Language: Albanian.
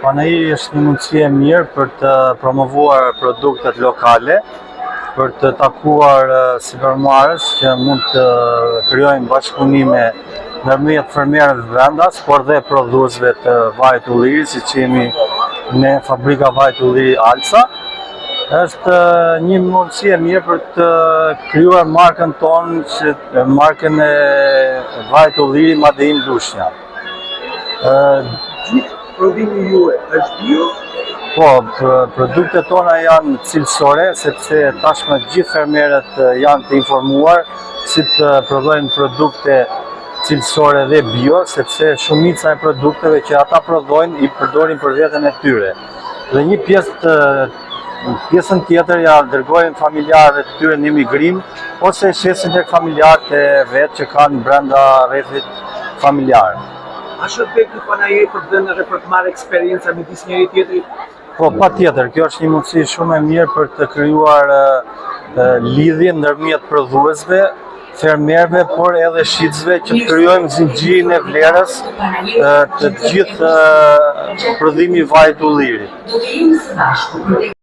Panai është një mundësi e mirë për të promovuar produktet lokale, për të takuar sipërmarrës që mund të krijojnë bashkëpunime ndërmjet fermerëve vendas, por dhe prodhuesve të vajit të ulliri, siç jemi ne fabrika vajit të ulliri Alca. Është një mundësi e mirë për të krijuar markën tonë, markën e vajit të ulliri Made in Lushnja. Prodhimi juaj është bio? Po, produktet tona janë cilësore, sepse tashmë gjithë fermerët janë të informuar si të prodhojnë produkte cilësore dhe bio, sepse shumica e produkteve që ata prodhojnë i përdorin për veten e tyre. Dhe një pjesën tjetër ja dërgojnë familjarëve të tyre në emigrim, ose shesin tek familjarët e vet që kanë brenda rrethit familjar. A shërbej ky panai për të dhënë edhe për të marrë eksperjenca midis njëri tjetrit? Po, patjetër, kjo është një mundësi shumë e mirë për të krijuar lidhje ndërmjet prodhuesve, fermerëve, por edhe shitësve që të krijojmë zinxhirin e vlerës të gjithë prodhimi i vajit të ullirit.